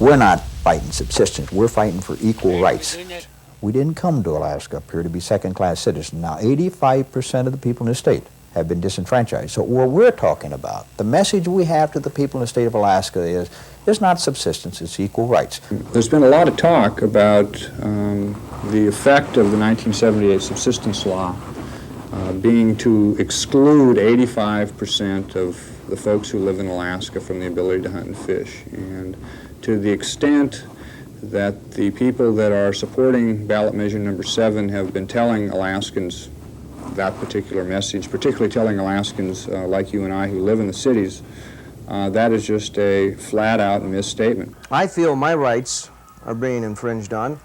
We're not fighting subsistence. We're fighting for equal rights. We didn't come to Alaska up here to be second-class citizens. Now, 85% of the people in the state have been disenfranchised. So what we're talking about, the message we have to the people in the state of Alaska is, it's not subsistence, it's equal rights. There's been a lot of talk about the effect of the 1978 subsistence law being to exclude 85% of the folks who live in Alaska from the ability to hunt and fish. And to the extent that the people that are supporting ballot measure number 7 have been telling Alaskans that particular message, particularly telling Alaskans like you and I who live in the cities, that is just a flat-out misstatement. I feel my rights are being infringed on.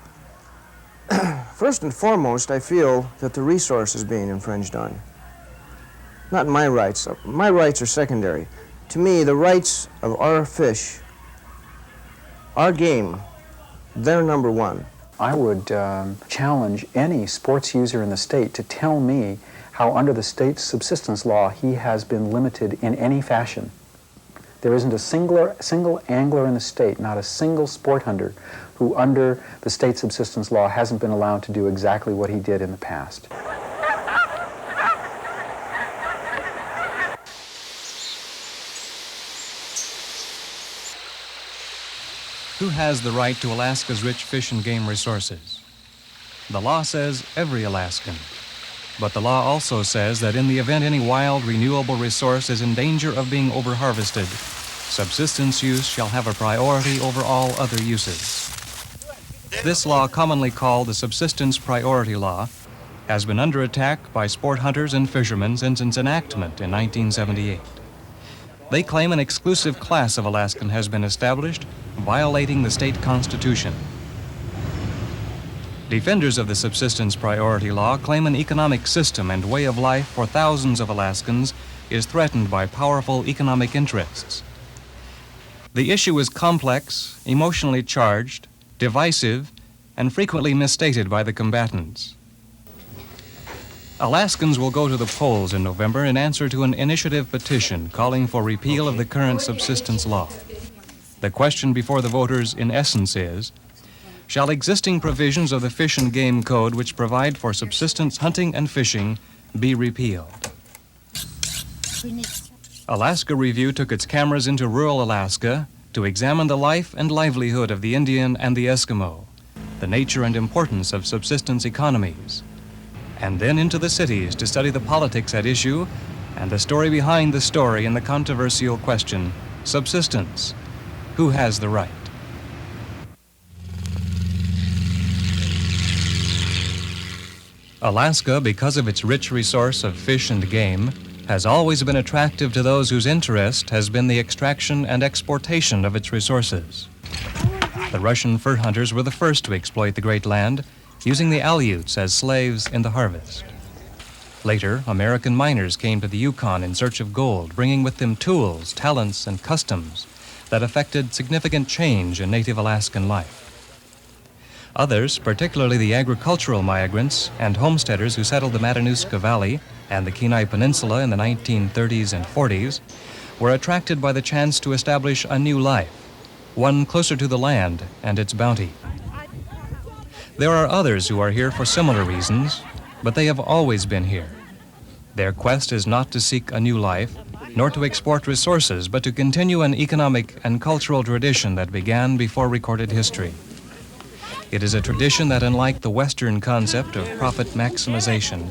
First and foremost, I feel that the resource is being infringed on. Not my rights. My rights are secondary. To me, the rights of our fish, our game, they're number one. I would challenge any sports user in the state to tell me how under the state's subsistence law he has been limited in any fashion. There isn't a single angler in the state, not a single sport hunter, who under the state subsistence law hasn't been allowed to do exactly what he did in the past. Who has the right to Alaska's rich fish and game resources? The law says every Alaskan. But the law also says that in the event any wild, renewable resource is in danger of being overharvested, subsistence use shall have a priority over all other uses. This law, commonly called the Subsistence Priority Law, has been under attack by sport hunters and fishermen since its enactment in 1978. They claim an exclusive class of Alaskan has been established, violating the state constitution. Defenders of the Subsistence Priority Law claim an economic system and way of life for thousands of Alaskans is threatened by powerful economic interests. The issue is complex, emotionally charged, divisive, and frequently misstated by the combatants. Alaskans will go to the polls in November in answer to an initiative petition calling for repeal of the current subsistence law. The question before the voters, in essence, is, shall existing provisions of the Fish and Game Code which provide for subsistence hunting and fishing be repealed? Alaska Review took its cameras into rural Alaska to examine the life and livelihood of the Indian and the Eskimo, the nature and importance of subsistence economies, and then into the cities to study the politics at issue and the story behind the story in the controversial question, subsistence. Who has the right? Alaska, because of its rich resource of fish and game, has always been attractive to those whose interest has been the extraction and exportation of its resources. The Russian fur hunters were the first to exploit the great land, using the Aleuts as slaves in the harvest. Later, American miners came to the Yukon in search of gold, bringing with them tools, talents, and customs that affected significant change in native Alaskan life. Others, particularly the agricultural migrants and homesteaders who settled the Matanuska Valley and the Kenai Peninsula in the 1930s and 40s, were attracted by the chance to establish a new life, one closer to the land and its bounty. There are others who are here for similar reasons, but they have always been here. Their quest is not to seek a new life, nor to export resources, but to continue an economic and cultural tradition that began before recorded history. It is a tradition that, unlike the Western concept of profit maximization,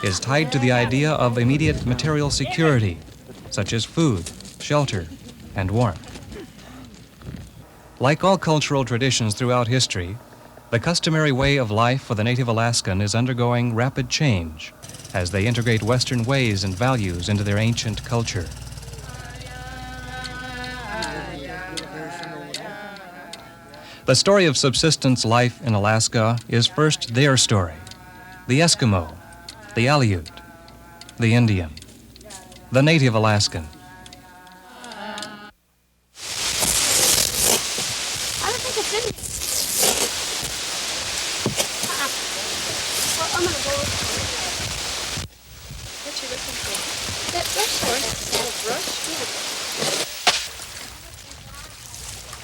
is tied to the idea of immediate material security, such as food, shelter, and warmth. Like all cultural traditions throughout history, the customary way of life for the native Alaskan is undergoing rapid change as they integrate Western ways and values into their ancient culture. The story of subsistence life in Alaska is first their story: the Eskimo, the Aleut, the Indian, the native Alaskan.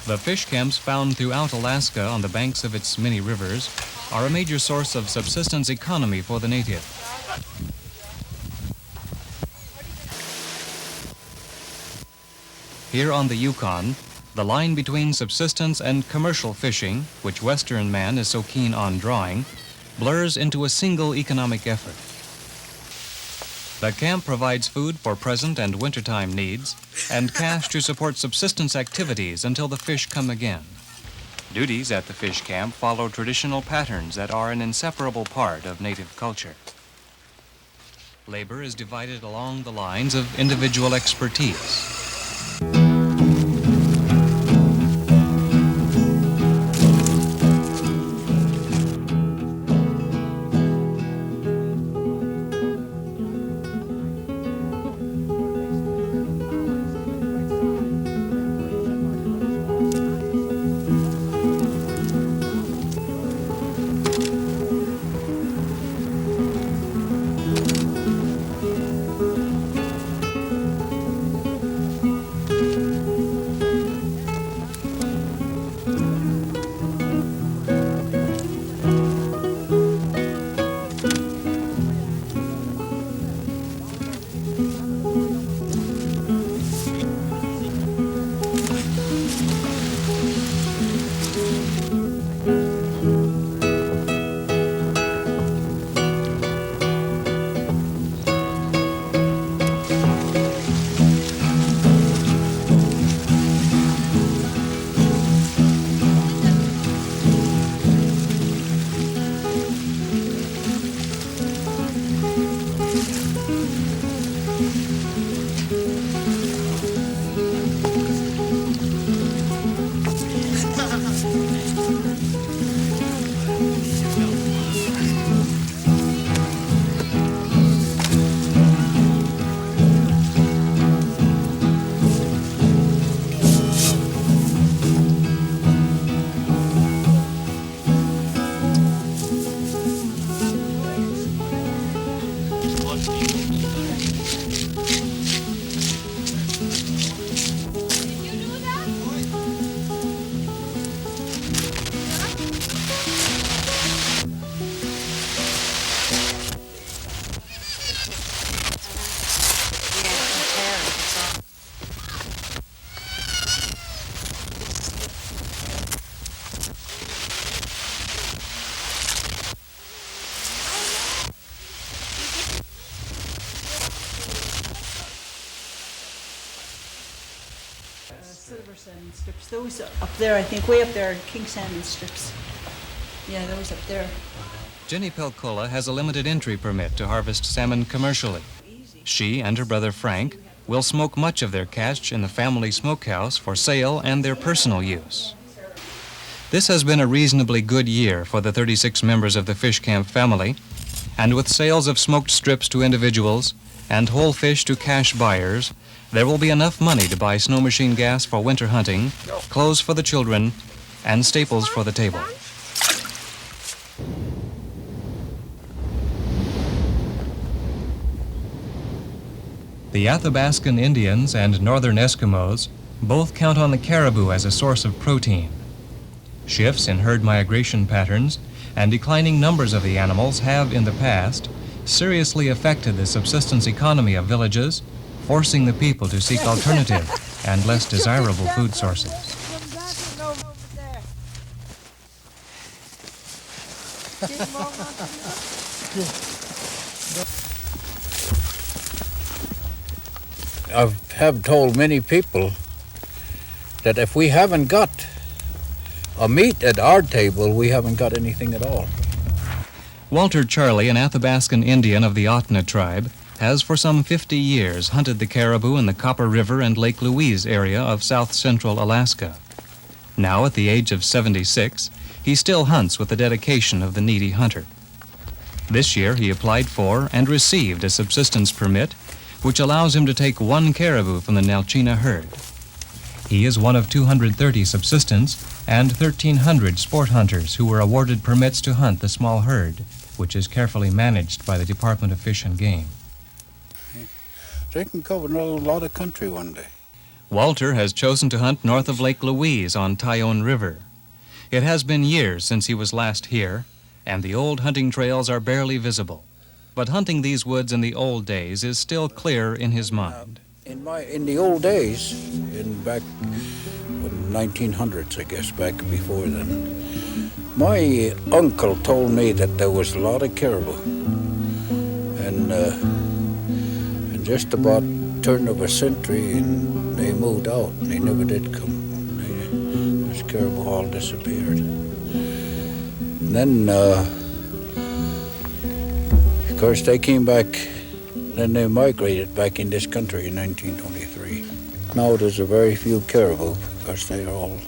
The fish camps found throughout Alaska on the banks of its many rivers are a major source of subsistence economy for the native. Here on the Yukon, the line between subsistence and commercial fishing, which Western man is so keen on drawing, blurs into a single economic effort. The camp provides food for present and wintertime needs and cash to support subsistence activities until the fish come again. Duties at the fish camp follow traditional patterns that are an inseparable part of native culture. Labor is divided along the lines of individual expertise. Silver salmon strips. Those up there, I think, way up there are king salmon strips. Yeah, those up there. Jenny Pelcola has a limited entry permit to harvest salmon commercially. She and her brother Frank will smoke much of their catch in the family smokehouse for sale and their personal use. This has been a reasonably good year for the 36 members of the fish camp family, and with sales of smoked strips to individuals and whole fish to cash buyers, there will be enough money to buy snow machine gas for winter hunting, clothes for the children, and staples for the table. The Athabaskan Indians and northern Eskimos both count on the caribou as a source of protein. Shifts in herd migration patterns and declining numbers of the animals have, in the past, seriously affected the subsistence economy of villages, forcing the people to seek alternative and less desirable food sources. I have told many people that if we haven't got a meat at our table, we haven't got anything at all. Walter Charley, an Athabaskan Indian of the Otna tribe, has for some 50 years hunted the caribou in the Copper River and Lake Louise area of south-central Alaska. Now, at the age of 76, he still hunts with the dedication of the needy hunter. This year, he applied for and received a subsistence permit, which allows him to take one caribou from the Nalchina herd. He is one of 230 subsistence and 1,300 sport hunters who were awarded permits to hunt the small herd, which is carefully managed by the Department of Fish and Game. They can cover a lot of country one day. Walter has chosen to hunt north of Lake Louise on Yukon River. It has been years since he was last here, and the old hunting trails are barely visible. But hunting these woods in the old days is still clear in his mind. In the old days, back in 1900s, I guess, back before then, my uncle told me that there was a lot of caribou, and just about turn of a century, and they moved out. They never did come. Those caribou all disappeared. And then, of course, they came back. Then they migrated back in this country in 1923. Now there's a very few caribou because they are all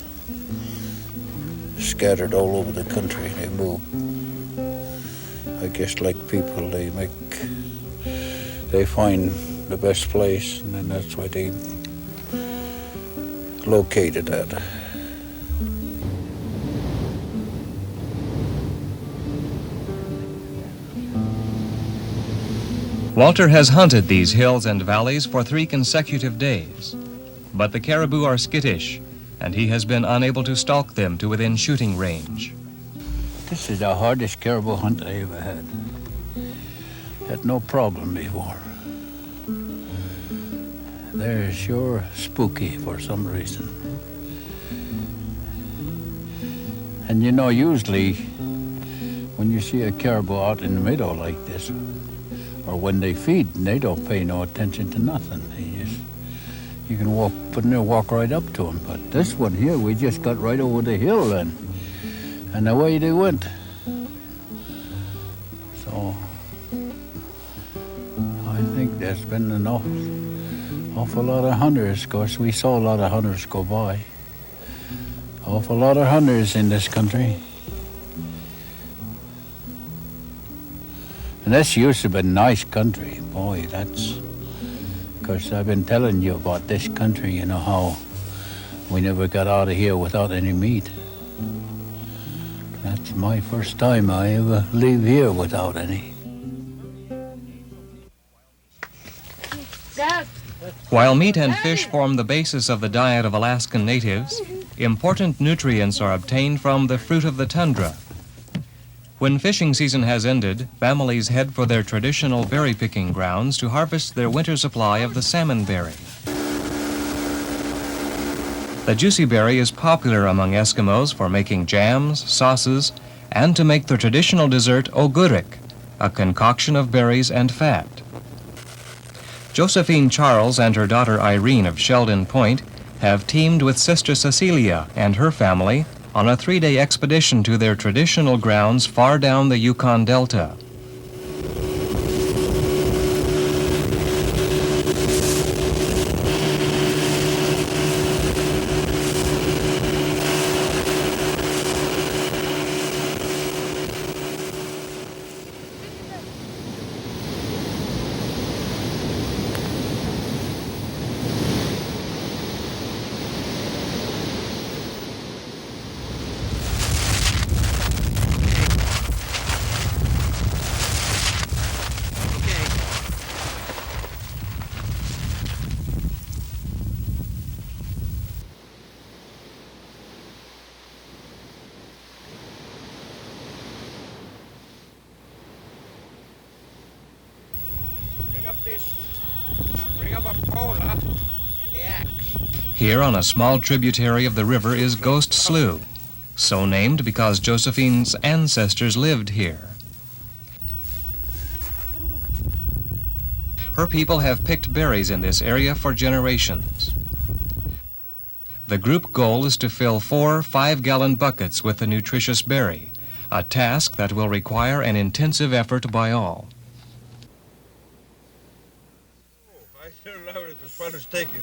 scattered all over the country. They move. I guess like people, they find the best place, and then that's where they located at. Walter has hunted these hills and valleys for 3 consecutive days, but the caribou are skittish, and he has been unable to stalk them to within shooting range. This is the hardest caribou hunt I ever had. Had no problem before. They're sure spooky for some reason. And you know, usually when you see a caribou out in the meadow like this, or when they feed, they don't pay no attention to nothing. You can walk right up to them. But this one here, we just got right over the hill and away they went. So I think there's been an awful lot of hunters. Of course, we saw a lot of hunters go by. Awful lot of hunters in this country. And this used to be a nice country. Boy, that's... Of course, I've been telling you about this country, you know, how we never got out of here without any meat. That's my first time I ever leave here without any. While meat and fish form the basis of the diet of Alaskan natives, important nutrients are obtained from the fruit of the tundra. When fishing season has ended, families head for their traditional berry-picking grounds to harvest their winter supply of the salmon berry. The juicy berry is popular among Eskimos for making jams, sauces, and to make the traditional dessert ogurik, a concoction of berries and fat. Josephine Charles and her daughter Irene of Sheldon Point have teamed with Sister Cecilia and her family on a 3-day expedition to their traditional grounds far down the Yukon Delta. Bring up a pole, and the axe. Here on a small tributary of the river is Ghost Slough, so named because Josephine's ancestors lived here. Her people have picked berries in this area for generations. The group goal is to fill 4 5-gallon buckets with the nutritious berry, a task that will require an intensive effort by all. I still love it as far as taking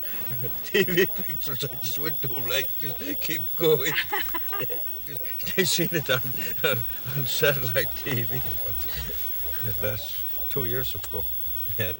TV pictures. I just went to them like, just keep going. I seen it on satellite TV. That's 2 years ago. Yeah.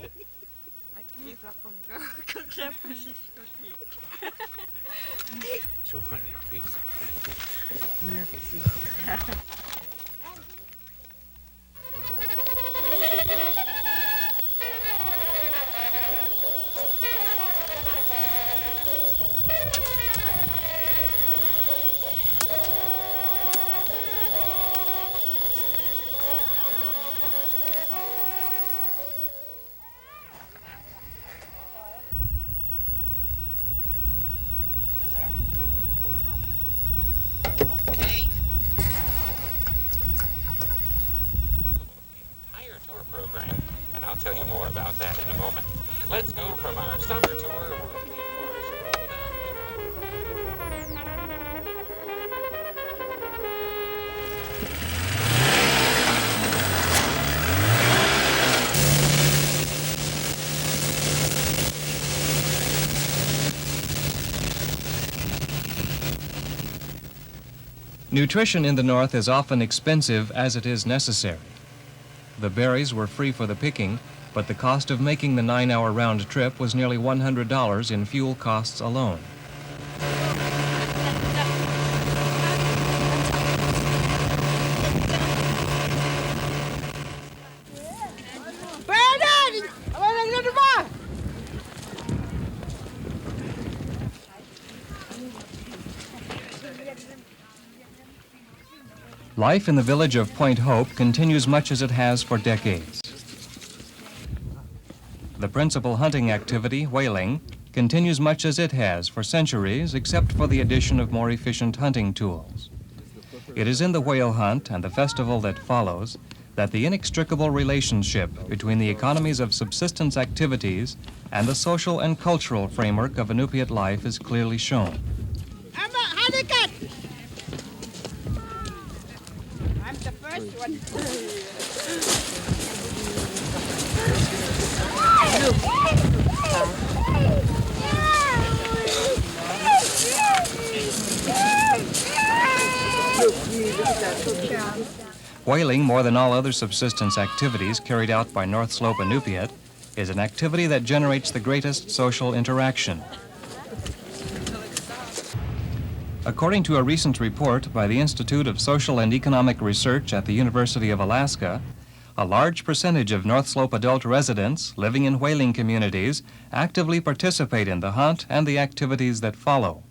Nutrition in the North is often expensive as it is necessary. The berries were free for the picking, but the cost of making the 9-hour round trip was nearly $100 in fuel costs alone. Life in the village of Point Hope continues much as it has for decades. The principal hunting activity, whaling, continues much as it has for centuries, except for the addition of more efficient hunting tools. It is in the whale hunt and the festival that follows that the inextricable relationship between the economies of subsistence activities and the social and cultural framework of Inupiat life is clearly shown. I'm the first one. Whaling, more than all other subsistence activities carried out by North Slope Inupiat, is an activity that generates the greatest social interaction. According to a recent report by the Institute of Social and Economic Research at the University of Alaska, a large percentage of North Slope adult residents living in whaling communities actively participate in the hunt and the activities that follow.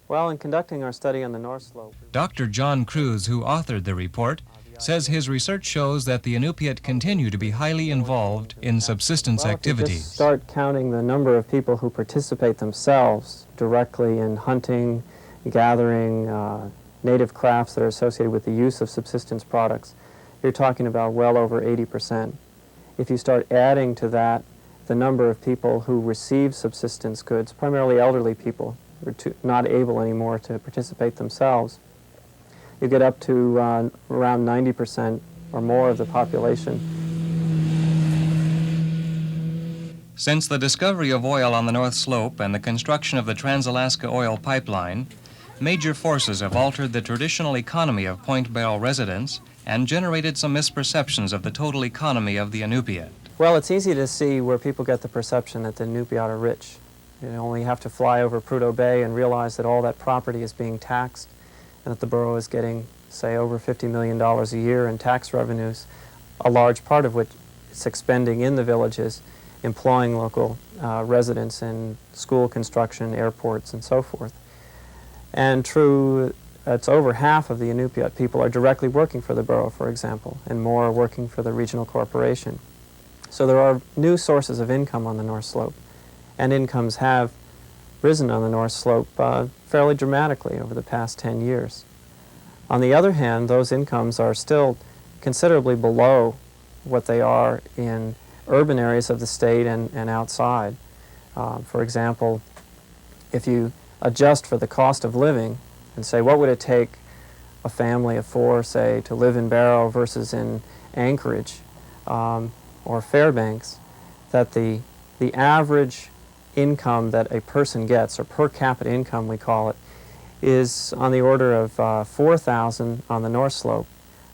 Well, in conducting our study on the North Slope, Dr. John Kruse, who authored the report, says his research shows that the Inupiat continue to be highly involved in subsistence If you activities. just start counting the number of people who participate themselves directly in hunting, gathering, native crafts that are associated with the use of subsistence products, you're talking about well over 80%. If you start adding to that the number of people who receive subsistence goods, primarily elderly people, who are not able anymore to participate themselves, you get up to around 90% or more of the population. Since the discovery of oil on the North Slope and the construction of the Trans-Alaska Oil Pipeline, major forces have altered the traditional economy of Point Barrow residents and generated some misperceptions of the total economy of the Inupiat. Well, it's easy to see where people get the perception that the Inupiat are rich. You only have to fly over Prudhoe Bay and realize that all that property is being taxed and that the borough is getting, say, over $50 million a year in tax revenues, a large part of which it's expending in the villages, employing local residents in school construction, airports, and so forth. And true, it's over half of the Inupiat people are directly working for the borough, for example, and more are working for the regional corporation. So there are new sources of income on the North Slope, and incomes have risen on the North Slope fairly dramatically over the past 10 years. On the other hand, those incomes are still considerably below what they are in urban areas of the state and outside. For example, if you adjust for the cost of living and say, what would it take a family of 4, say, to live in Barrow versus in Anchorage or Fairbanks, that the average income that a person gets, or per capita income we call it, is on the order of $4,000 on the North Slope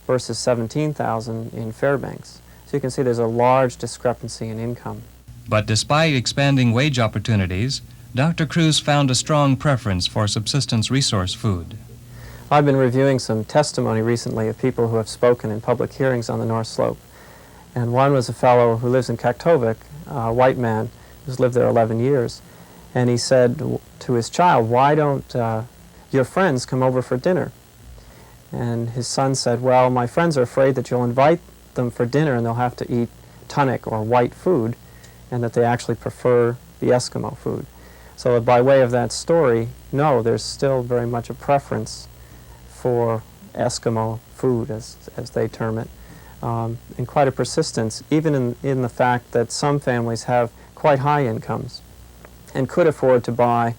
versus $17,000 in Fairbanks. So you can see there's a large discrepancy in income. But despite expanding wage opportunities, Dr. Kruse found a strong preference for subsistence resource food. I've been reviewing some testimony recently of people who have spoken in public hearings on the North Slope. And one was a fellow who lives in Kaktovik, a white man who's lived there 11 years. And he said to his child, why don't your friends come over for dinner? And his son said, well, my friends are afraid that you'll invite them for dinner and they'll have to eat Tyonek or white food, and that they actually prefer the Eskimo food. So by way of that story, no, there's still very much a preference for Eskimo food, as they term it, and quite a persistence, even in the fact that some families have quite high incomes and could afford to buy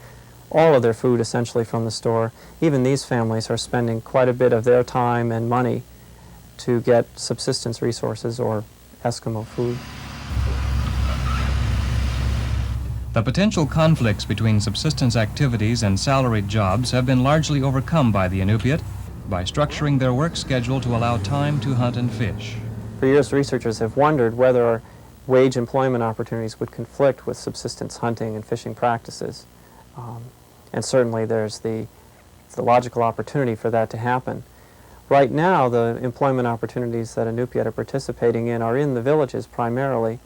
all of their food essentially from the store. Even these families are spending quite a bit of their time and money to get subsistence resources or Eskimo food. The potential conflicts between subsistence activities and salaried jobs have been largely overcome by the Inupiat, by structuring their work schedule to allow time to hunt and fish. For years, researchers have wondered whether wage employment opportunities would conflict with subsistence hunting and fishing practices. And certainly there's the logical opportunity for that to happen. Right now, the employment opportunities that Inupiat are participating in are in the villages primarily,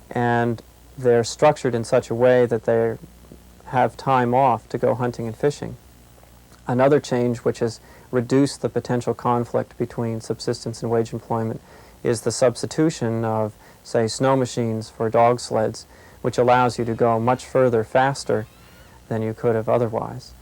and they're structured in such a way that they have time off to go hunting and fishing. Another change which has reduced the potential conflict between subsistence and wage employment is the substitution of, say, snow machines for dog sleds, which allows you to go much further faster than you could have otherwise.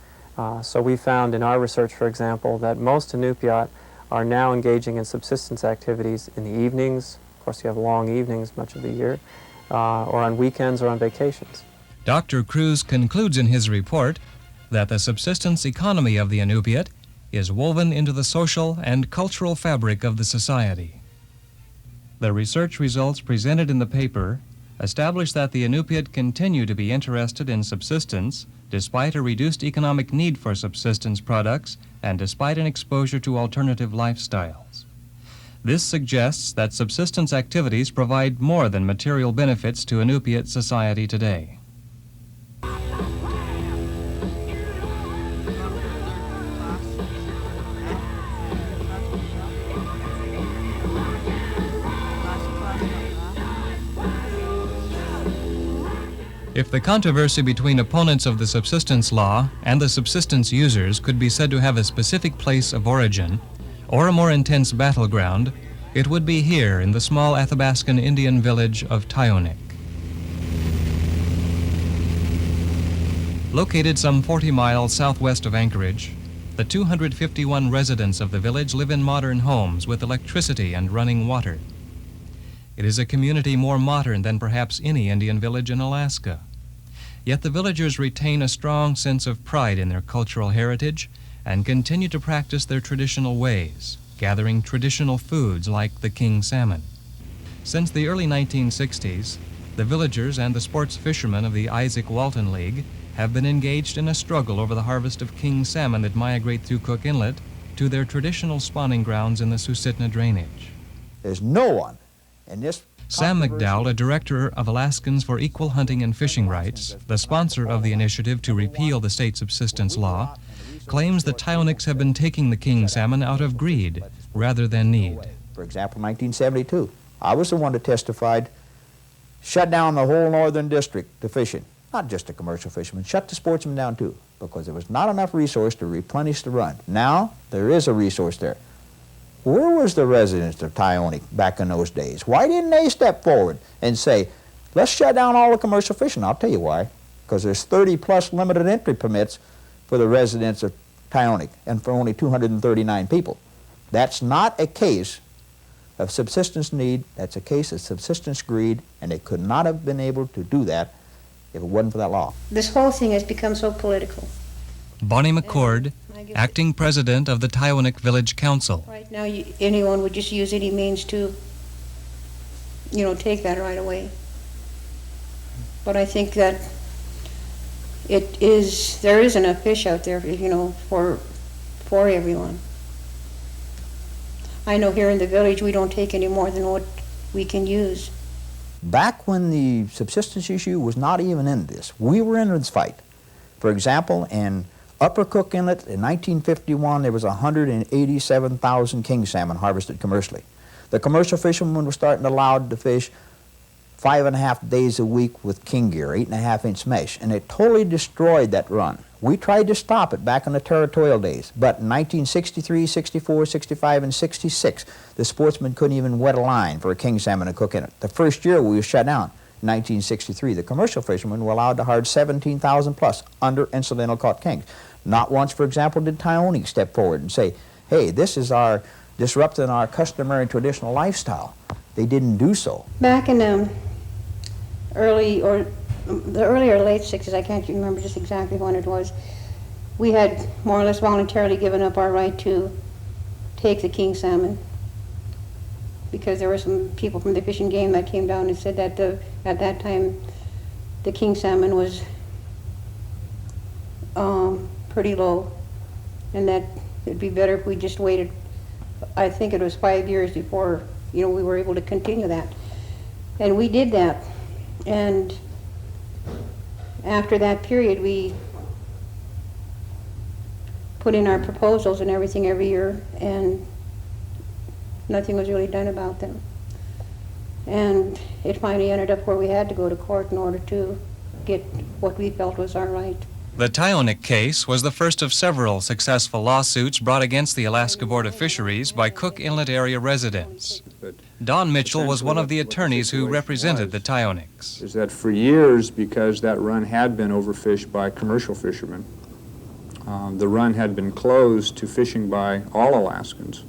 So we found in our research, for example, that most Inupiat are now engaging in subsistence activities in the evenings. Of course, you have long evenings much of the year, or on weekends or on vacations. Dr. Kruse concludes in his report that the subsistence economy of the Inupiat is woven into the social and cultural fabric of the society. The research results presented in the paper establish that the Inupiat continue to be interested in subsistence despite a reduced economic need for subsistence products and despite an exposure to alternative lifestyles. This suggests that subsistence activities provide more than material benefits to Inupiat society today. If the controversy between opponents of the subsistence law and the subsistence users could be said to have a specific place of origin or a more intense battleground, it would be here in the small Athabascan Indian village of Tyonek. Located some 40 miles southwest of Anchorage, the 251 residents of the village live in modern homes with electricity and running water. It is a community more modern than perhaps any Indian village in Alaska. Yet the villagers retain a strong sense of pride in their cultural heritage and continue to practice their traditional ways, gathering traditional foods like the king salmon. Since the early 1960s, the villagers and the sports fishermen of the Isaac Walton League have been engaged in a struggle over the harvest of king salmon that migrate through Cook Inlet to their traditional spawning grounds in the Susitna drainage. There's no one in this Sam McDowell, a director of Alaskans for Equal Hunting and Fishing Rights, the sponsor of the initiative to repeal the state subsistence law, claims that Tyoneks have been taking the king salmon out of greed rather than need. For example, 1972, I was the one that testified, shut down the whole northern district to fishing. Not just the commercial fishermen, shut the sportsmen down too, because there was not enough resource to replenish the run. Now, there is a resource there. Where was the residents of Tyonek back in those days? Why didn't they step forward and say, let's shut down all the commercial fishing? I'll tell you why. Because there's 30-plus limited entry permits for the residents of Tyonek and for only 239 people. That's not a case of subsistence need. That's a case of subsistence greed, and they could not have been able to do that if it wasn't for that law. This whole thing has become so political. Bonnie McCord, acting president of the Tyonek Village Council. Right now, anyone would just use any means to, take that right away. But I think that there is enough fish out there, for everyone. I know here in the village we don't take any more than what we can use. Back when the subsistence issue was not even in this, we were in this fight. For example, in Upper Cook Inlet in 1951, there was 187,000 king salmon harvested commercially. The commercial fishermen were starting allowed to fish 5.5 days a week with king gear, 8.5-inch mesh, and it totally destroyed that run. We tried to stop it back in the territorial days, but in 1963, 64, 65, and 66, the sportsmen couldn't even wet a line for a king salmon to cook in it. The first year we were shut down, in 1963, the commercial fishermen were allowed to harvest 17,000 plus under incidental caught kings. Not once, for example, did Tyonek step forward and say, hey, this is disrupting our customary traditional lifestyle. They didn't do so. Back in the early or late 60s, I can't remember just exactly when it was, we had more or less voluntarily given up our right to take the king salmon, because there were some people from the Fish and Game that came down and said that at that time the king salmon was pretty low, and that it'd be better if we just waited. I think it was 5 years before, we were able to continue that. And we did that. And after that period, we put in our proposals and everything every year, and nothing was really done about them. And it finally ended up where we had to go to court in order to get what we felt was our right. The Tyonek case was the first of several successful lawsuits brought against the Alaska Board of Fisheries by Cook Inlet area residents. Don Mitchell was one of the attorneys who represented the Tyoneks. Is that for years, because that run had been overfished by commercial fishermen, the run had been closed to fishing by all Alaskans.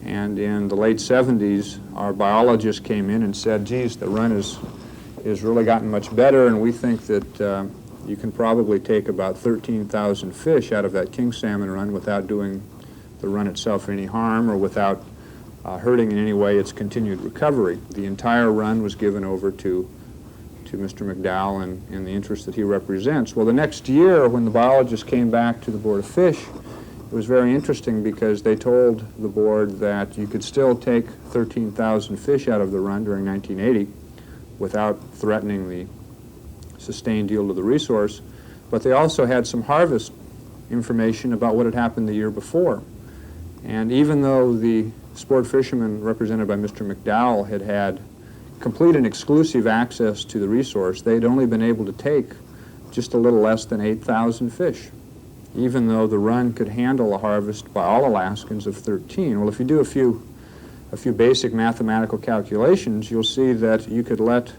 And in the late 70s, our biologist came in and said, geez, the run has really gotten much better, and we think that you can probably take about 13,000 fish out of that king salmon run without doing the run itself any harm or without hurting in any way its continued recovery. The entire run was given over to Mr. McDowell and the interest that he represents. Well, the next year, when the biologist came back to the Board of Fish, it was very interesting because they told the board that you could still take 13,000 fish out of the run during 1980 without threatening the sustained yield of the resource, but they also had some harvest information about what had happened the year before. And even though the sport fishermen represented by Mr. McDowell had complete and exclusive access to the resource, they'd only been able to take just a little less than 8,000 fish, even though the run could handle a harvest by all Alaskans of 13. Well, if you do a few basic mathematical calculations, you'll see that you could let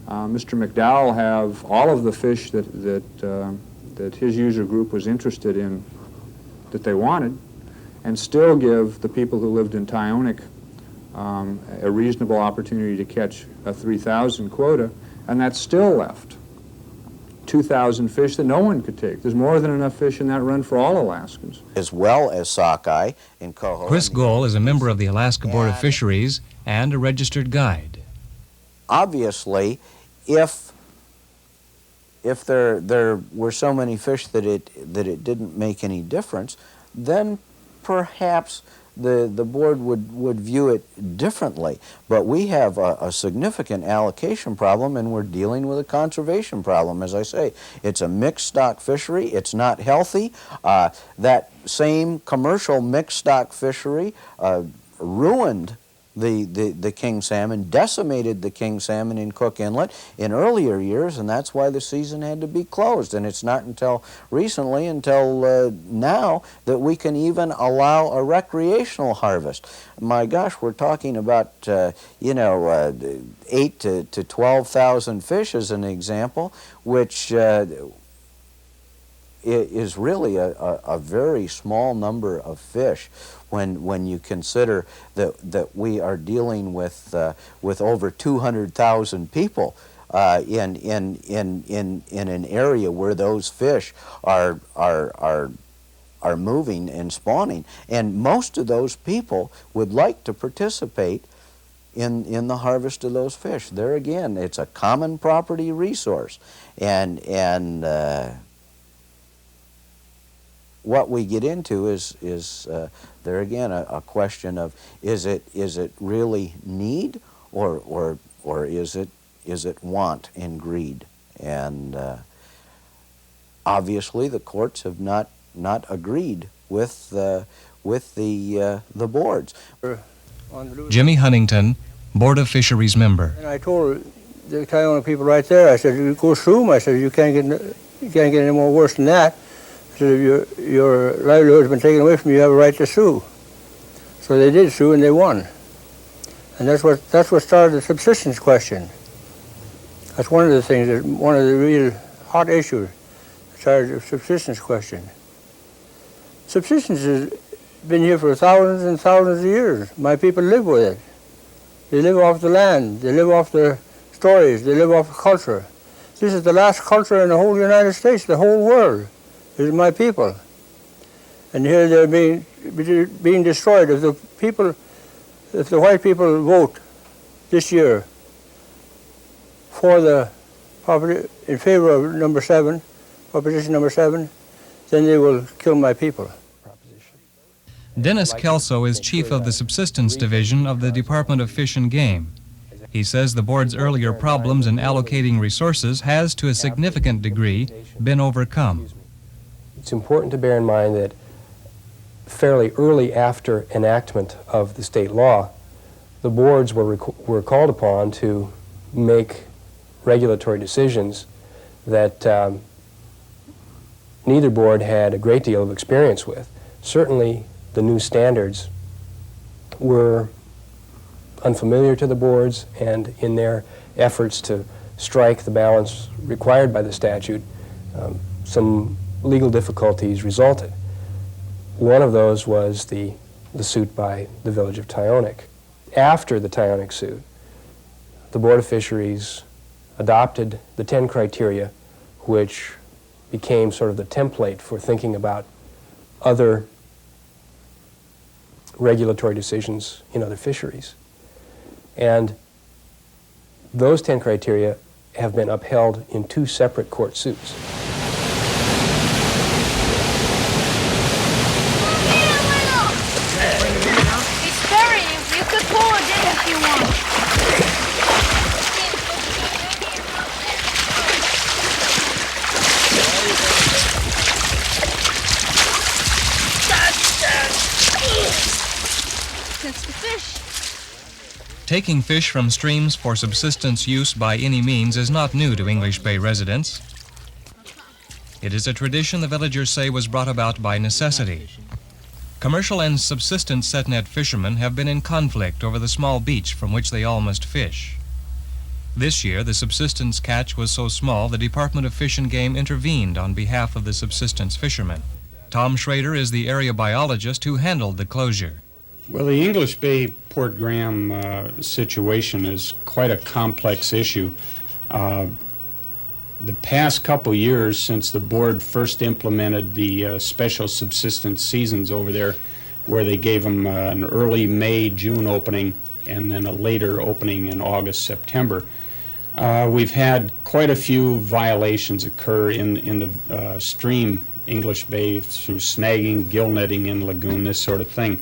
Mr. McDowell have all of the fish that his user group was interested in, that they wanted, and still give the people who lived in Tyonek a reasonable opportunity to catch a 3,000 quota, and that still left 2,000 fish that no one could take. There's more than enough fish in that run for all Alaskans. As well as sockeye in coho. Chris Goll is a member of the Alaska Board of Fisheries and a registered guide. Obviously, if there were so many fish that it didn't make any difference, then perhaps the board would view it differently. But we have a significant allocation problem, and we're dealing with a conservation problem. As I say, it's a mixed stock fishery. It's not healthy. That same commercial mixed stock fishery ruined the king salmon, decimated the king salmon in Cook Inlet in earlier years, and that's why the season had to be closed. And it's not until recently, until now, that we can even allow a recreational harvest. My gosh, we're talking about 8 to 12,000 fish as an example, which is really a very small number of fish when you consider that we are dealing with over 200,000 people in an area where those fish are moving and spawning, and most of those people would like to participate in the harvest of those fish. There again, it's a common property resource, and what we get into is there again a question of is it really need or is it want and greed? And obviously the courts have not agreed with the boards. Jimmy Huntington, Board of Fisheries member. And I told the Tyonek people right there, I said, you go sue them. I said, you can't get any more worse than that. I said, if your livelihood has been taken away from you, you have a right to sue. So they did sue and they won. And that's what started the subsistence question. That's one of the things, one of the real hot issues that started the subsistence question. Subsistence has been here for thousands and thousands of years. My people live with it. They live off the land. They live off their stories. They live off culture. This is the last culture in the whole United States, the whole world. This is my people. And here they're being destroyed. If the white people vote this year for the property in favor of number 7, proposition number 7, then they will kill my people. Dennis Kelso is chief of the Subsistence Division of the Department of Fish and Game. He says the board's earlier problems in allocating resources has, to a significant degree, been overcome. It's important to bear in mind that fairly early after enactment of the state law, the boards were called upon to make regulatory decisions that neither board had a great deal of experience with. Certainly, the new standards were unfamiliar to the boards, and in their efforts to strike the balance required by the statute, some legal difficulties resulted. One of those was the suit by the village of Tyonek. After the Tyonek suit, the Board of Fisheries adopted the 10 criteria, which became sort of the template for thinking about other regulatory decisions in other fisheries. And those 10 criteria have been upheld in 2 separate court suits. It's very, you could pull it in if you want. That's the fish. Taking fish from streams for subsistence use by any means is not new to English Bay residents. It is a tradition the villagers say was brought about by necessity. Commercial and subsistence set-net fishermen have been in conflict over the small beach from which they all must fish. This year, the subsistence catch was so small the Department of Fish and Game intervened on behalf of the subsistence fishermen. Tom Schroeder is the area biologist who handled the closure. Well, the English Bay Port Graham situation is quite a complex issue. The past couple years since the board first implemented the special subsistence seasons over there, where they gave them an early May, June opening and then a later opening in August, September, we've had quite a few violations occur in the stream English Bay through snagging, gill netting in lagoon, this sort of thing.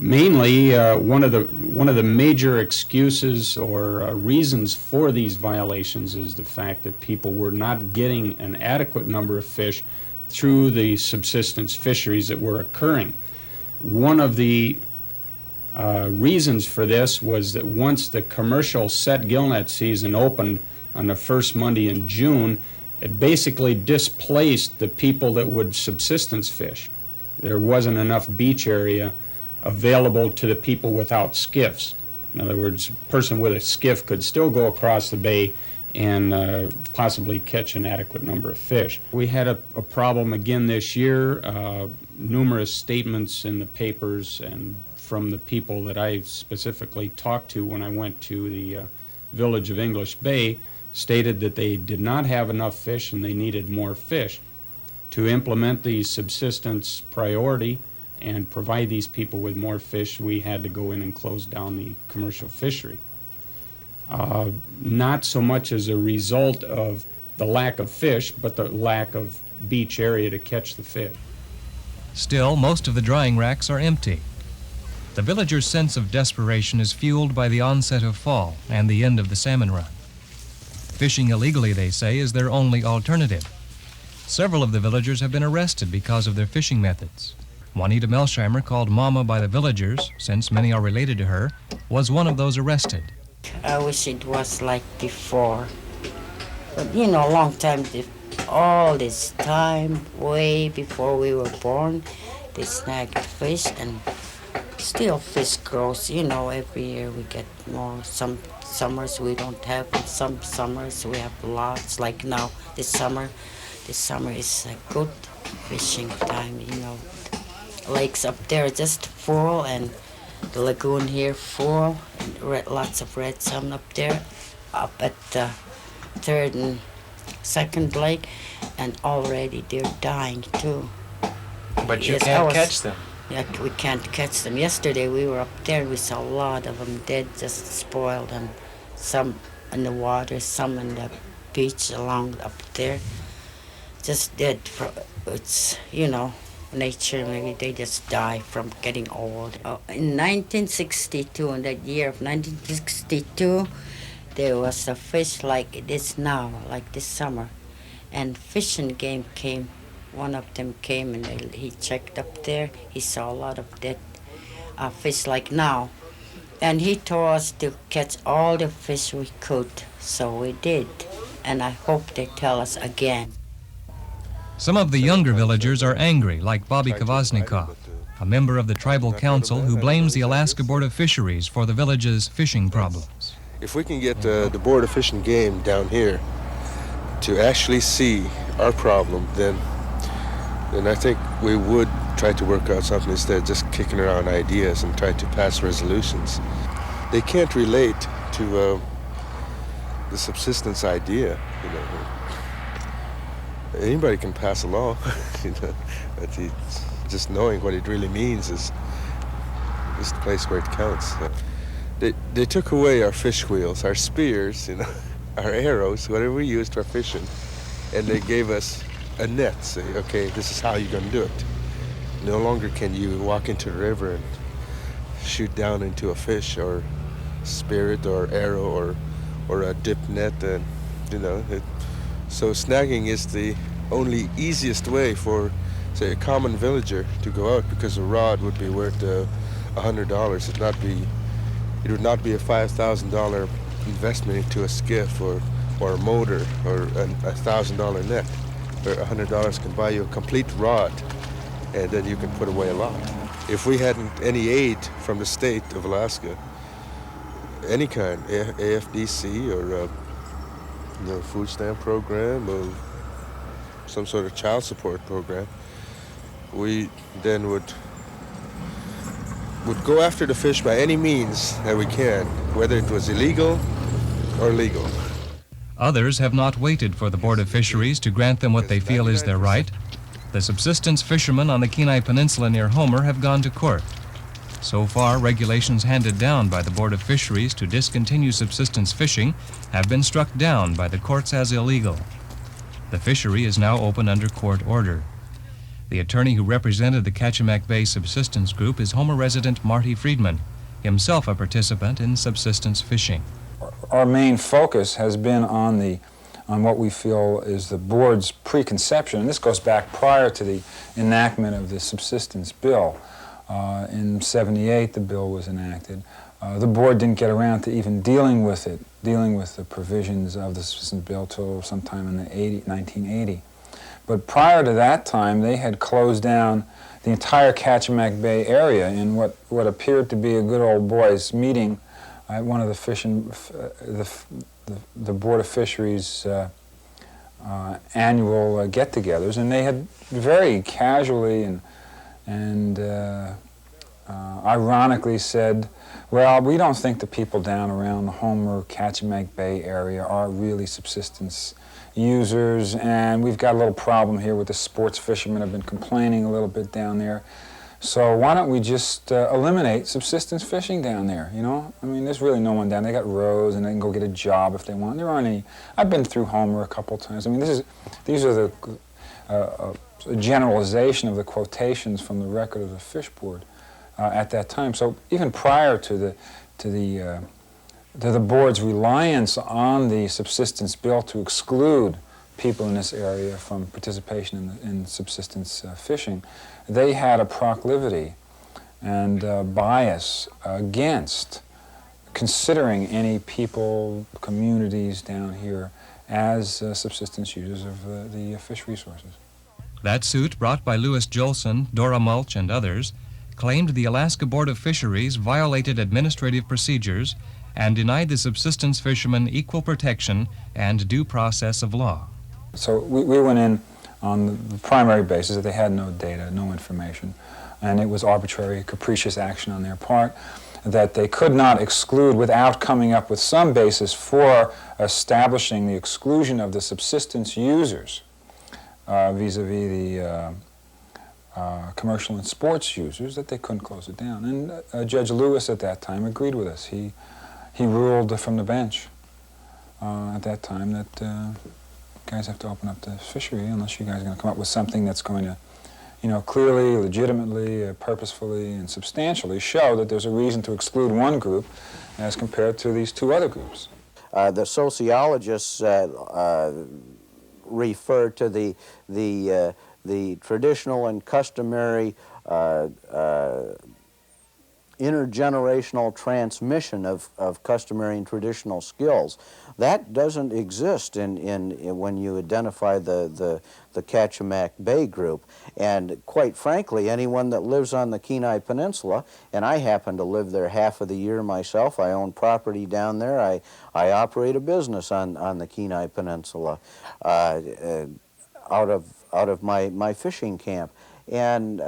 Mainly, one of the major excuses or reasons for these violations is the fact that people were not getting an adequate number of fish through the subsistence fisheries that were occurring. One of the reasons for this was that once the commercial set gillnet season opened on the first Monday in June, it basically displaced the people that would subsistence fish. There wasn't enough beach area available to the people without skiffs. In other words, a person with a skiff could still go across the bay and possibly catch an adequate number of fish. We had a problem again this year. Numerous statements in the papers and from the people that I specifically talked to when I went to the village of English Bay stated that they did not have enough fish and they needed more fish. To implement the subsistence priority and provide these people with more fish, we had to go in and close down the commercial fishery. Not so much as a result of the lack of fish, but the lack of beach area to catch the fish. Still, most of the drying racks are empty. The villagers' sense of desperation is fueled by the onset of fall and the end of the salmon run. Fishing illegally, they say, is their only alternative. Several of the villagers have been arrested because of their fishing methods. Juanita Melsheimer, called Mama by the villagers, since many are related to her, was one of those arrested. I wish it was like before. But you know, a long time, all this time, way before we were born, they snagged fish and still fish grows. You know, every year we get more. Some summers we don't have, and some summers we have lots. Like now, this summer is a good fishing time, you know. Lakes up there just full, and the lagoon here full, and lots of red salmon up there, up at the third and second lake, and already they're dying too. But you can't catch them. Yeah, we can't catch them. Yesterday we were up there and we saw a lot of them dead, just spoiled, and some in the water, some in the beach along up there, just dead. It's, you know, nature, maybe they just die from getting old. In 1962, in that year of 1962, there was a fish like it is now, like this summer. And Fish and Game came. One of them came and he checked up there. He saw a lot of dead fish like now. And he told us to catch all the fish we could. So we did. And I hope they tell us again. Some of the younger villagers are angry, like Bobby Kuasnikoff, a member of the tribal council who blames the Alaska Board of Fisheries for the village's fishing problems. If we can get the Board of Fish and Game down here to actually see our problem, then I think we would try to work out something instead of just kicking around ideas and try to pass resolutions. They can't relate to the subsistence idea, you know. Anybody can pass a law, you know, but just knowing what it really means is the place where it counts. They took away our fish wheels, our spears, you know, our arrows, whatever we used for fishing, and they gave us a net. Say, okay, this is how you're going to do it. No longer can you walk into the river and shoot down into a fish or spear it or arrow or a dip net, and you know. So snagging is the only easiest way for, say, a common villager to go out, because a rod would be worth $100. It would not be a $5,000 investment into a skiff or a motor or a $1,000 net. Where $100 can buy you a complete rod, and then you can put away a lot. If we hadn't any aid from the state of Alaska, any kind, AFDC or food stamp program or some sort of child support program, we then would go after the fish by any means that we can, whether it was illegal or legal. Others have not waited for the Board of Fisheries to grant them what they feel is their right. The subsistence fishermen on the Kenai Peninsula near Homer have gone to court. So far, regulations handed down by the Board of Fisheries to discontinue subsistence fishing have been struck down by the courts as illegal. The fishery is now open under court order. The attorney who represented the Kachemak Bay Subsistence Group is Homer resident Marty Freidman, himself a participant in subsistence fishing. Our main focus has been on what we feel is the board's preconception, and this goes back prior to the enactment of the subsistence bill. In '78, the bill was enacted. The board didn't get around to even dealing with the provisions of the subsistence bill till sometime in the 1980. But prior to that time, they had closed down the entire Kachemak Bay area in what appeared to be a good old boys meeting at one of the Board of Fisheries annual get-togethers, and they had very casually and ironically said, well, we don't think the people down around the Homer, Kachemak Bay area are really subsistence users, and we've got a little problem here with the sports fishermen have been complaining a little bit down there. So why don't we just eliminate subsistence fishing down there, you know? I mean, there's really no one down there. They got rows, and they can go get a job if they want. There aren't any. I've been through Homer a couple times. I mean, these are the a generalization of the quotations from the record of the Fish Board at that time. So even prior to the board's reliance on the subsistence bill to exclude people in this area from participation in subsistence fishing, they had a proclivity and bias against considering any people, communities down here as subsistence users of the fish resources. That suit, brought by Louise Gjosund, Dora Mulch, and others, claimed the Alaska Board of Fisheries violated administrative procedures and denied the subsistence fishermen equal protection and due process of law. So we went in on the primary basis that they had no data, no information, and it was arbitrary, capricious action on their part, that they could not exclude without coming up with some basis for establishing the exclusion of the subsistence users vis-a-vis the commercial and sports users, that they couldn't close it down. And Judge Lewis at that time agreed with us. He ruled from the bench at that time that guys have to open up the fishery unless you guys are going to come up with something that's going to clearly, legitimately, purposefully, and substantially show that there's a reason to exclude one group as compared to these two other groups. The sociologists refer to the traditional and customary intergenerational transmission of customary and traditional skills. That doesn't exist when you identify the Kachemak Bay group. And quite frankly, anyone that lives on the Kenai Peninsula, and I happen to live there half of the year myself, I own property down there, I operate a business on the Kenai Peninsula out of my fishing camp. And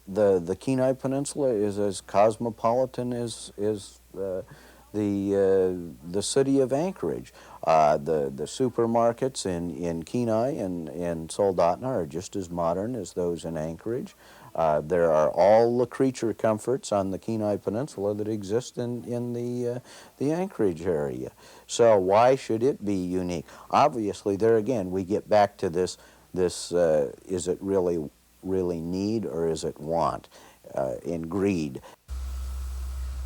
the Kenai Peninsula is as cosmopolitan as the city of Anchorage. The supermarkets in Kenai and Soldotna are just as modern as those in Anchorage. There are all the creature comforts on the Kenai Peninsula that exist in the Anchorage area. So why should it be unique? Obviously, there again, we get back to this is it really need or is it want and greed?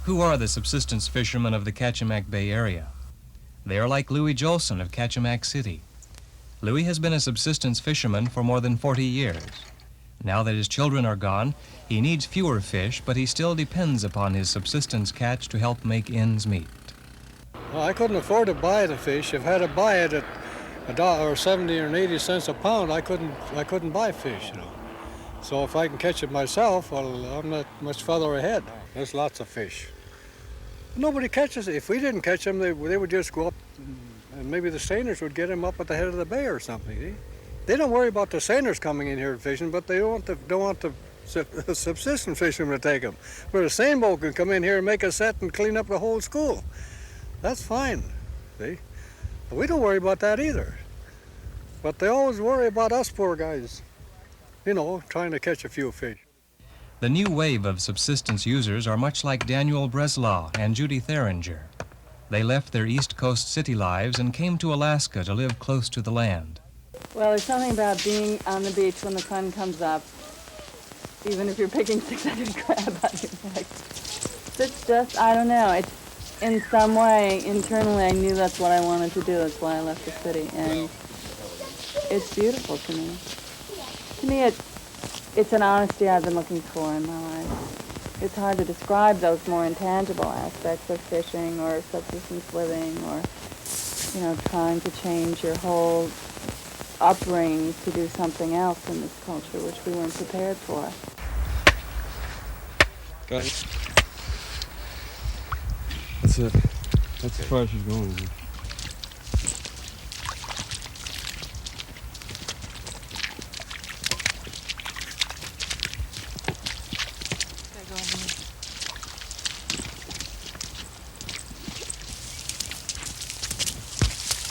Who are the subsistence fishermen of the Kachemak Bay area? They are like Louis Gjosund of Kachemak City. Louis has been a subsistence fisherman for more than 40 years. Now that his children are gone, he needs fewer fish, but he still depends upon his subsistence catch to help make ends meet. Well, I couldn't afford to buy the fish. If I had to buy it at $1.70 or 80 cents a pound, I couldn't buy fish, So if I can catch it myself, well, I'm not much further ahead. There's lots of fish. Nobody catches it. If we didn't catch them, they would just go up, and maybe the seiners would get them up at the head of the bay or something. See? They don't worry about the seiners coming in here and fishing, but they don't want the subsistence fishermen to take them. Where the seine boat can come in here and make a set and clean up the whole school. That's fine, see? But we don't worry about that either. But they always worry about us poor guys, trying to catch a few fish. The new wave of subsistence users are much like Daniel Breslaw and Judy Theringer. They left their East Coast city lives and came to Alaska to live close to the land. Well, there's something about being on the beach when the sun comes up, even if you're picking 600 crab on your neck. It's just, I don't know, it's in some way, internally, I knew that's what I wanted to do. That's why I left the city, and it's beautiful to me. To me, it's an honesty I've been looking for in my life. It's hard to describe those more intangible aspects of fishing or subsistence living or, trying to change your whole upbringing to do something else in this culture, which we weren't prepared for. Got it. That's it. That's as far as she's going.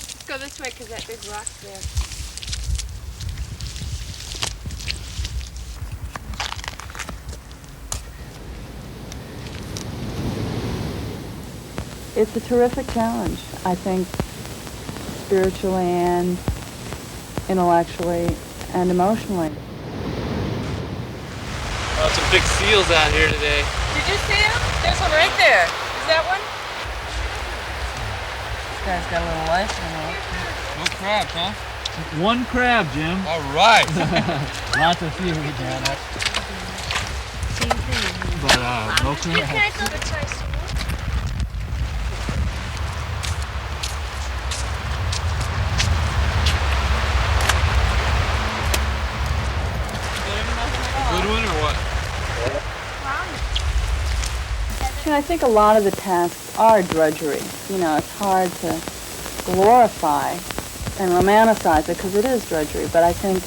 Let's go this way because that big rock's there. It's a terrific challenge, I think, spiritually and intellectually and emotionally. Oh, some big seals out here today. Did you see him? There's one right there. Is that one? This guy's got a little life in him. No crabs, huh? One crab, Jim. All right. Lots of seaweed down there. But no crab. Good one or what? I think a lot of the tasks are drudgery. It's hard to glorify and romanticize it because it is drudgery, but I think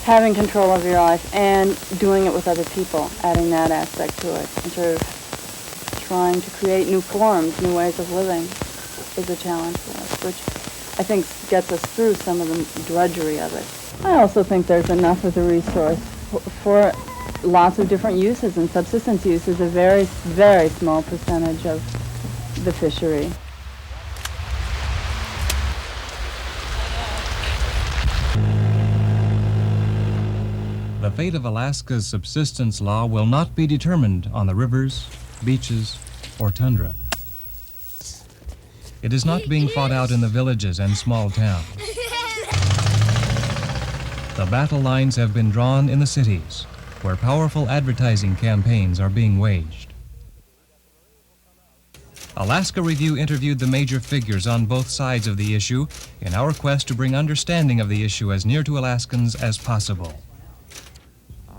having control over your life and doing it with other people, adding that aspect to it, and sort of trying to create new forms, new ways of living is a challenge for us, which I think gets us through some of the drudgery of it. I also think there's enough of the resource for lots of different uses, and subsistence use is a very, very small percentage of the fishery. The fate of Alaska's subsistence law will not be determined on the rivers, beaches, or tundra. It is not being fought out in the villages and small towns. The battle lines have been drawn in the cities, where powerful advertising campaigns are being waged. Alaska Review interviewed the major figures on both sides of the issue in our quest to bring understanding of the issue as near to Alaskans as possible.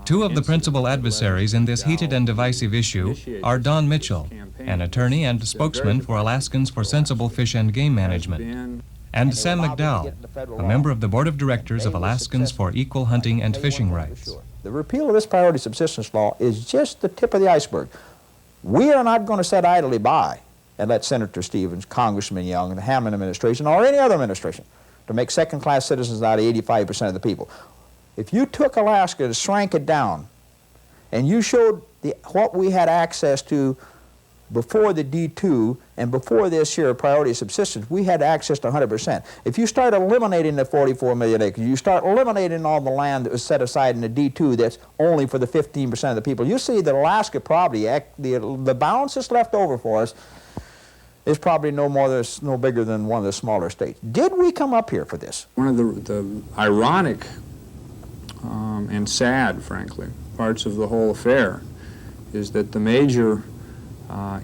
Two of the principal adversaries in this heated and divisive issue are Don Mitchell, an attorney and spokesman for Alaskans for Sensible Fish and Game Management, and Sam McDowell, a member of the Board of Directors of Alaskans for Equal Hunting and Fishing Rights. The repeal of this priority subsistence law is just the tip of the iceberg. We are not going to sit idly by and let Senator Stevens, Congressman Young, and the Hammond administration, or any other administration, to make second-class citizens out of 85% of the people. If you took Alaska and shrank it down, and you showed what we had access to before the D2 and before this here priority subsistence, we had access to 100%. If you start eliminating the 44 million acres, you start eliminating all the land that was set aside in the D2 that's only for the 15% of the people, you see that Alaska probably, the balance that's left over for us is probably no bigger than one of the smaller states. Did we come up here for this? One of the ironic and sad, frankly, parts of the whole affair is that the major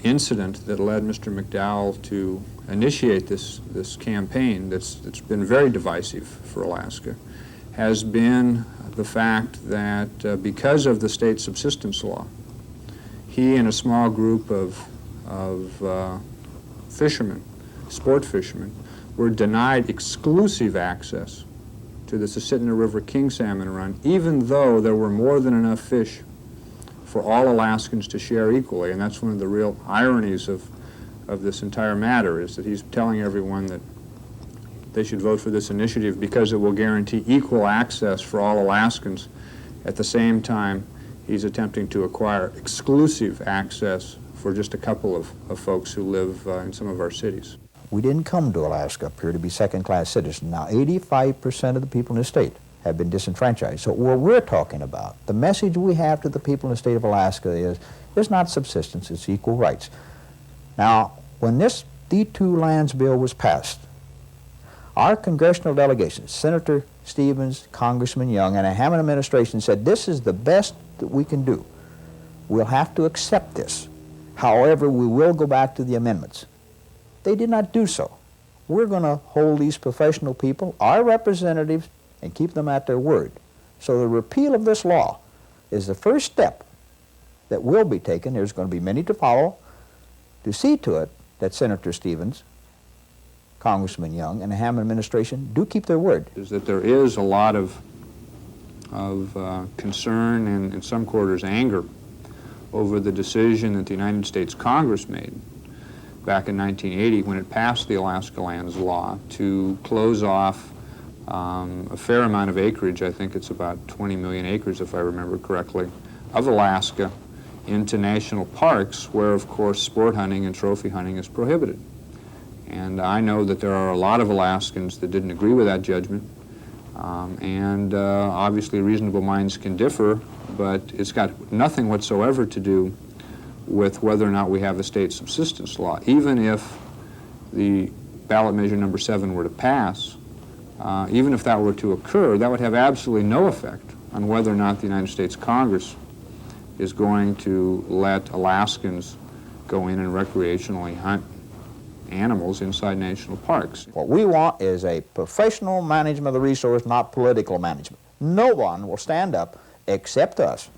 incident that led Mr. McDowell to initiate this campaign that's been very divisive for Alaska has been the fact that because of the state subsistence law, he and a small group of fishermen, sport fishermen, were denied exclusive access to the Susitna River king salmon run, even though there were more than enough fish for all Alaskans to share equally. And that's one of the real ironies of this entire matter, is that he's telling everyone that they should vote for this initiative because it will guarantee equal access for all Alaskans. At the same time, he's attempting to acquire exclusive access for just a couple of folks who live in some of our cities. We didn't come to Alaska up here to be second-class citizens. Now, 85% of the people in the state have been disenfranchised. So what we're talking about, the message we have to the people in the state of Alaska is not subsistence, it's equal rights. Now, when this D2 lands bill was passed, our congressional delegation, Senator Stevens, Congressman Young, and a Hammond administration said, this is the best that we can do. We'll have to accept this. However, we will go back to the amendments. They did not do so. We're going to hold these professional people, our representatives, and keep them at their word. So the repeal of this law is the first step that will be taken. There's going to be many to follow, to see to it that Senator Stevens, Congressman Young, and the Hammond administration do keep their word. Is that there is a lot of concern and in some quarters anger over the decision that the United States Congress made back in 1980 when it passed the Alaska Lands Law to close off a fair amount of acreage, I think it's about 20 million acres if I remember correctly, of Alaska into national parks where, of course, sport hunting and trophy hunting is prohibited. And I know that there are a lot of Alaskans that didn't agree with that judgment, and obviously reasonable minds can differ, but it's got nothing whatsoever to do with whether or not we have a state subsistence law. Even if the ballot measure number 7 were to pass, even if that were to occur, that would have absolutely no effect on whether or not the United States Congress is going to let Alaskans go in and recreationally hunt animals inside national parks. What we want is a professional management of the resource, not political management. No one will stand up except us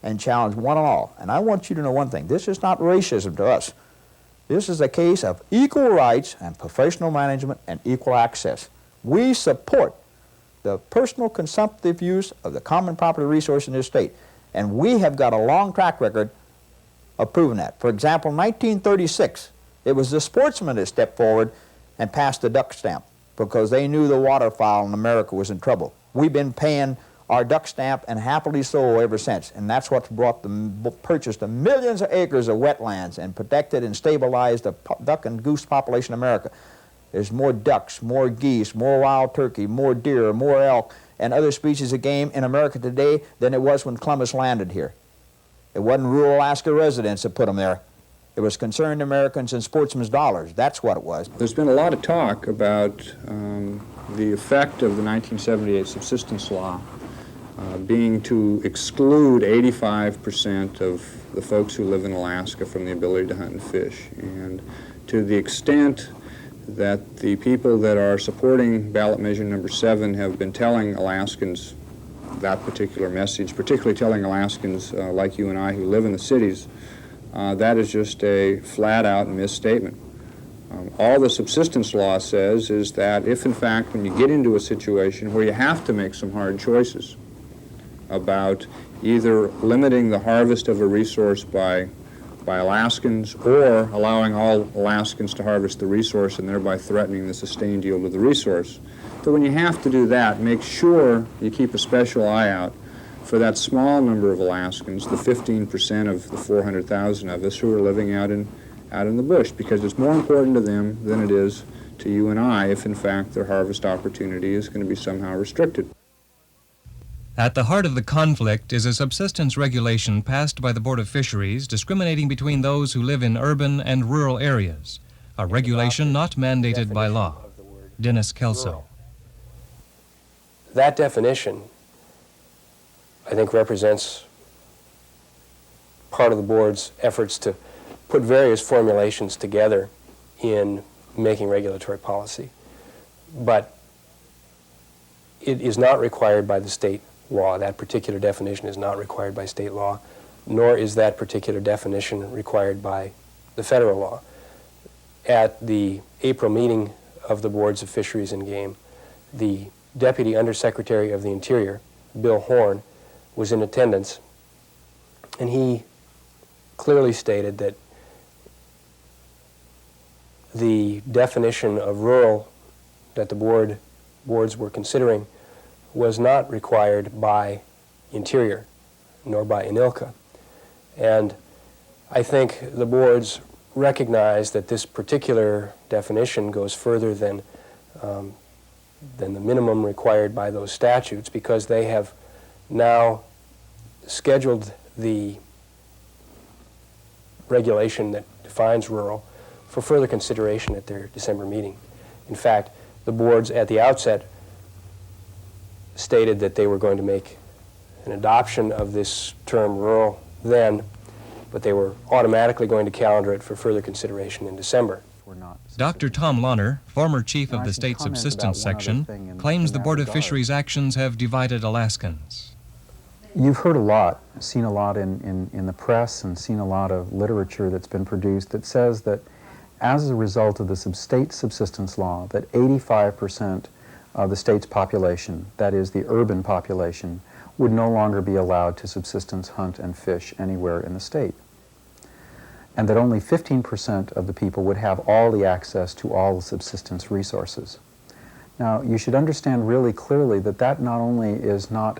and challenge one and all. And I want you to know one thing. This is not racism to us. This is a case of equal rights and professional management and equal access. We support the personal consumptive use of the common property resource in this state. And we have got a long track record of proving that. For example, in 1936, it was the sportsmen that stepped forward and passed the duck stamp because they knew the waterfowl in America was in trouble. We've been paying our duck stamp, and happily so, ever since. And that's what's purchased the millions of acres of wetlands and protected and stabilized the duck and goose population in America. There's more ducks, more geese, more wild turkey, more deer, more elk, and other species of game in America today than it was when Columbus landed here. It wasn't rural Alaska residents that put them there. It was concerned Americans and sportsmen's dollars. That's what it was. There's been a lot of talk about the effect of the 1978 Subsistence Law being to exclude 85% of the folks who live in Alaska from the ability to hunt and fish. And to the extent that the people that are supporting ballot measure number 7 have been telling Alaskans that particular message, particularly telling Alaskans like you and I who live in the cities, that is just a flat-out misstatement. All the subsistence law says is that if, in fact, when you get into a situation where you have to make some hard choices about either limiting the harvest of a resource by Alaskans or allowing all Alaskans to harvest the resource and thereby threatening the sustained yield of the resource, that when you have to do that, make sure you keep a special eye out for that small number of Alaskans, the 15% of the 400,000 of us who are living out in the bush, because it's more important to them than it is to you and I if, in fact, their harvest opportunity is going to be somehow restricted. At the heart of the conflict is a subsistence regulation passed by the Board of Fisheries discriminating between those who live in urban and rural areas, a regulation not mandated by law. Dennis Kelso. That definition, I think, represents part of the board's efforts to put various formulations together in making regulatory policy. But it is not required by the state law. That particular definition is not required by state law, nor is that particular definition required by the federal law. At the April meeting of the Boards of Fisheries and Game, the Deputy Undersecretary of the Interior, Bill Horn, was in attendance, and he clearly stated that the definition of rural that the boards were considering was not required by Interior, nor by INILCA. And I think the boards recognize that this particular definition goes further than the minimum required by those statutes, because they have now scheduled the regulation that defines rural for further consideration at their December meeting. In fact, the boards at the outset stated that they were going to make an adoption of this term rural then, but they were automatically going to calendar it for further consideration in December. Dr. Tom Lonner, former chief of the state subsistence section, claims the Board of Fisheries' actions have divided Alaskans. You've heard a lot, seen a lot in the press, and seen a lot of literature that's been produced that says that as a result of the state subsistence law, that 85% of the state's population, that is the urban population, would no longer be allowed to subsistence hunt and fish anywhere in the state. And that only 15% of the people would have all the access to all the subsistence resources. Now, you should understand really clearly that that not only is not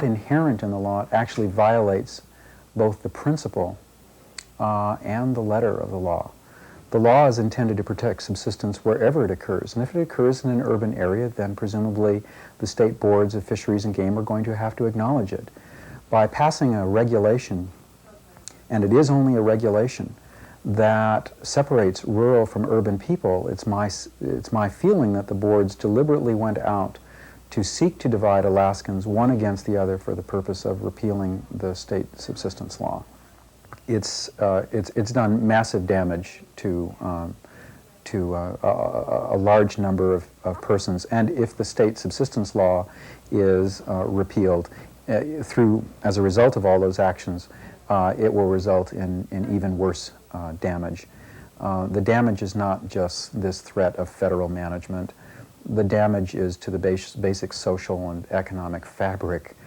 inherent in the law, it actually violates both the principle and the letter of the law. The law is intended to protect subsistence wherever it occurs, and if it occurs in an urban area, then presumably the state boards of fisheries and game are going to have to acknowledge it. By passing a regulation, and it is only a regulation, that separates rural from urban people, it's my feeling that the boards deliberately went out to seek to divide Alaskans one against the other for the purpose of repealing the state subsistence law. It's done massive damage to a large number of persons, and if the state subsistence law is repealed as a result of all those actions, it will result in even worse damage. The damage is not just this threat of federal management. The damage is to the basic social and economic fabric,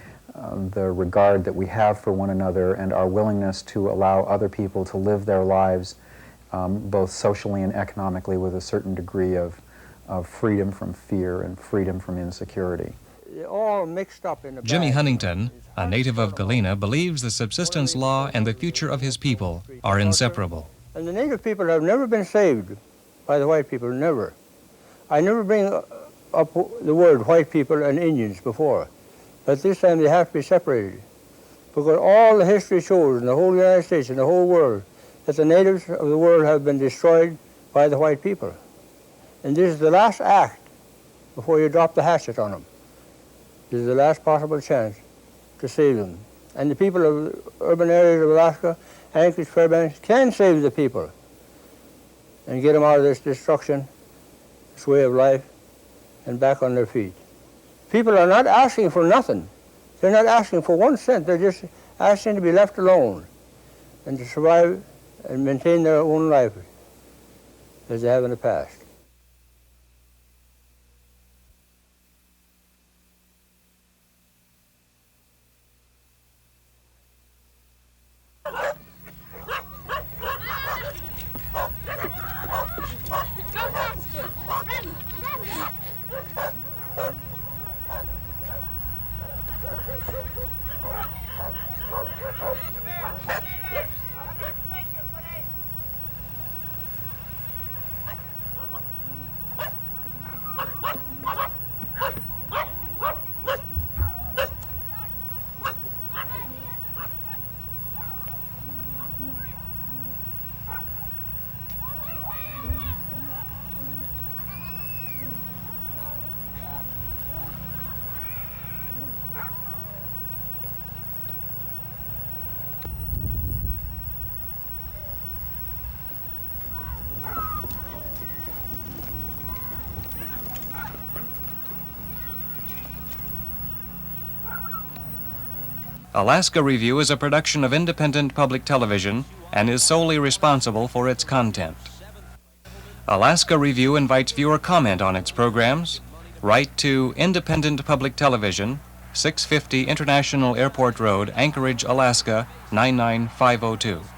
the regard that we have for one another, and our willingness to allow other people to live their lives both socially and economically with a certain degree of freedom from fear and freedom from insecurity. All mixed up in the Jimmy Huntington, a native of Galena, believes the subsistence law and the future of his people are inseparable. And the native people have never been saved by the white people, never. I never bring up the word white people and Indians before. But this time they have to be separated, because all the history shows in the whole United States and the whole world that the natives of the world have been destroyed by the white people. And this is the last act before you drop the hatchet on them. This is the last possible chance to save them. And the people of the urban areas of Alaska, Anchorage, Fairbanks, can save the people and get them out of this destruction, this way of life, and back on their feet. People are not asking for nothing. They're not asking for 1 cent. They're just asking to be left alone and to survive and maintain their own life as they have in the past. Alaska Review is a production of independent public television and is solely responsible for its content. Alaska Review invites viewer comment on its programs. Write to Independent Public Television, 650 International Airport Road, Anchorage, Alaska, 99502.